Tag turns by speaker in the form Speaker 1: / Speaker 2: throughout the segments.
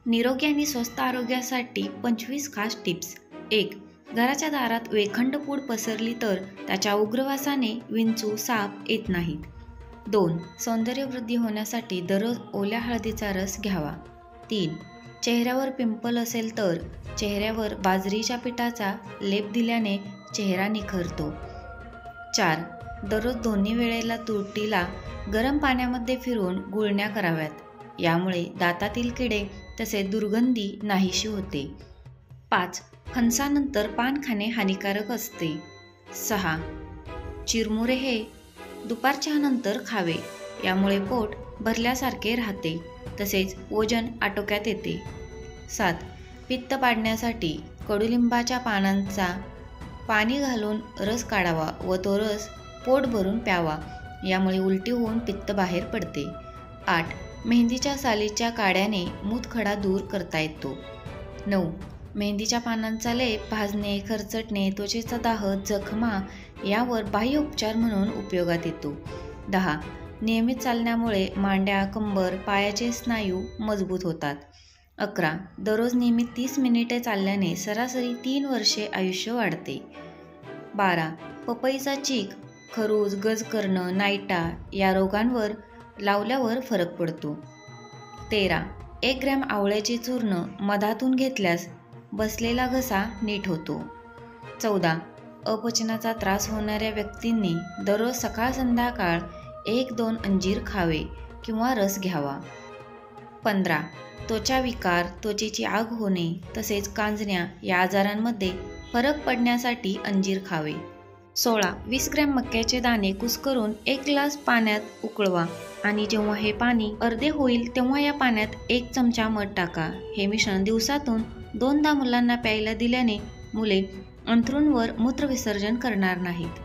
Speaker 1: निरोगी आणि स्वस्थ आरोग्यासाठी 25 खास टिप्स. 1. घराच्या दारात वेखंड पूड पसरली तर त्याच्या उग्रवासाने विंचू, साप येत नाहीत. 2. सौंदर्यवृद्धी होण्यासाठी दररोज ओल्या हळदीचा रस घ्यावा. 3. चेहऱ्यावर पिंपल असेल तर चेहऱ्यावर बाजरीच्या पिठाचा लेप दिल्याने चेहरा निखरतो. 4. दररोज दोन्ही वेळेला तुरटीला गरम पाण्यामध्ये फिरवून गुळण्या कराव्यात. यामुळे दातातील किडे तसेच दुर्गंधी नाहीशी होते. 5. फणसानंतर पान खाणे हानिकारक असते. 6. चिरमुरे हे दुपारच्या नंतर खावे. यामुळे पोट भरल्यासारखे राहते तसेच वजन आटोक्यात येते. 7. पित्त पाडण्यासाठी कडुलिंबाच्या पानांचा पाणी घालून रस काढावा व तो रस पोट भरून प्यावा. यामुळे उलटी होऊन पित्त बाहेर पडते. 8. मेहंदीच्या सालीच्या काड्याने मूतखडा दूर करता येतो. 9. मेहंदीच्या पानांचा लेप भाजणे, खरचटणे, त्वचेचा दाह, जखमा यावर बाह्य उपचार म्हणून उपयोगात येतो. 10. नियमित चालण्यामुळे मांड्या, कंबर, पायाचे स्नायू मजबूत होतात. 11. दररोज नियमित 30 मिनिटे चालल्याने सरासरी 3 वर्षे आयुष्य वाढते. 12. पपईचा चीक, खरूज, गज करणं, नायटा या रोगांवर लावल्यावर फरक पडतो. 13. 1 ग्रॅम आवळ्याचे चूर्ण मधातून घेतल्यास बसलेला घसा नीट होतो. 14. अपचनाचा त्रास होणाऱ्या व्यक्तींनी दररोज सकाळ संध्याकाळ 1-2 अंजीर खावे किंवा रस घ्यावा. 15. त्वचा विकार, त्वचेची आग होणे तसेच कांजण्या या आजारांमध्ये फरक पडण्यासाठी अंजीर खावे. 16. 20 ग्रॅम मक्याचे दाणे कुस्करून 1 ग्लास पाण्यात उकळवा आणि जेव्हा हे पाणी अर्धे होईल तेव्हा या पाण्यात 1 चमचा मध टाका. हे मिश्रण दिवसातून 2दा मुलांना प्यायला दिल्याने मुले अंथरूणवर मूत्रविसर्जन करणार नाहीत.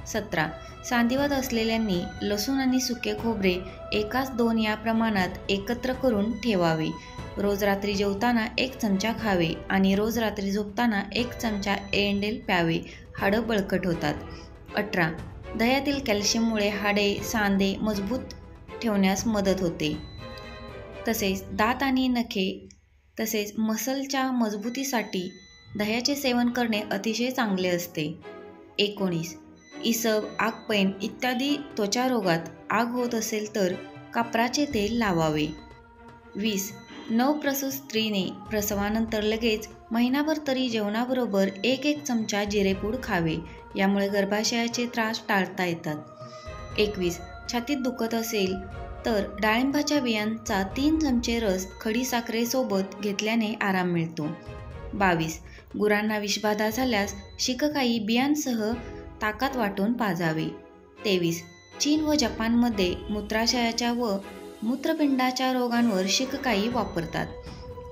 Speaker 1: 17. सांधिवात असलेल्यांनी लसूण आणि सुके खोबरे 1-2 या प्रमाणात एकत्र करून ठेवावे. रोज रात्री जेवताना 1 चमचा खावे आणि रोज रात्री झोपताना 1 चमचा एरंडेल प्यावे. हाडं बळकट होतात. 18. दह्यातील कॅल्शियममुळे हाडे, सांधे मजबूत ठेवण्यास मदत होते. तसेच दात आणि नखे तसेच मसलच्या मजबूतीसाठी दह्याचे सेवन करणे अतिशय चांगले असते. 19. इसब, आगपेन इत्यादी त्वचा रोगात आग होत असेल तर कापराचे तेल लावावे. 20. नवप्रसूत स्त्रीने प्रसवानंतर लगेच महिनाभर तरी जेवणाबरोबर 1 चमचा जिरेपूड खावे. यामुळे गर्भाशयाचे त्रास टाळता येतात. 21. छातीत दुखत असेल तर डाळिंबाच्या बियांचा 3 चमचे रस खडीसाखरेसोबत घेतल्याने आराम मिळतो. 22. गुरांना विषबाधा झाल्यास शिककाई बियांसह ताकात वाटून पाजावे. 23. चीन व जपानमध्ये मूत्राशयाच्या व मूत्रपिंडाच्या रोगांवर शिककाई वापरतात.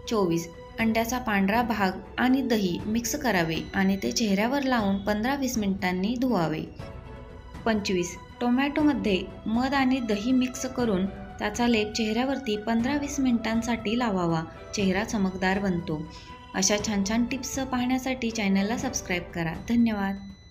Speaker 1: 24. अंड्याचा पांढरा भाग आणि दही मिक्स करावे आणि ते चेहऱ्यावर लावून 15-20 मिनिटांनी धुवावे. 25. टोमॅटोमध्ये मध आणि दही मिक्स करून त्याचा लेप चेहऱ्यावरती 15-20 मिनिटांसाठी लावावा. चेहरा चमकदार बनतो. अशा छान छान टिप्स पाहण्यासाठी चॅनलला सबस्क्राईब करा. धन्यवाद.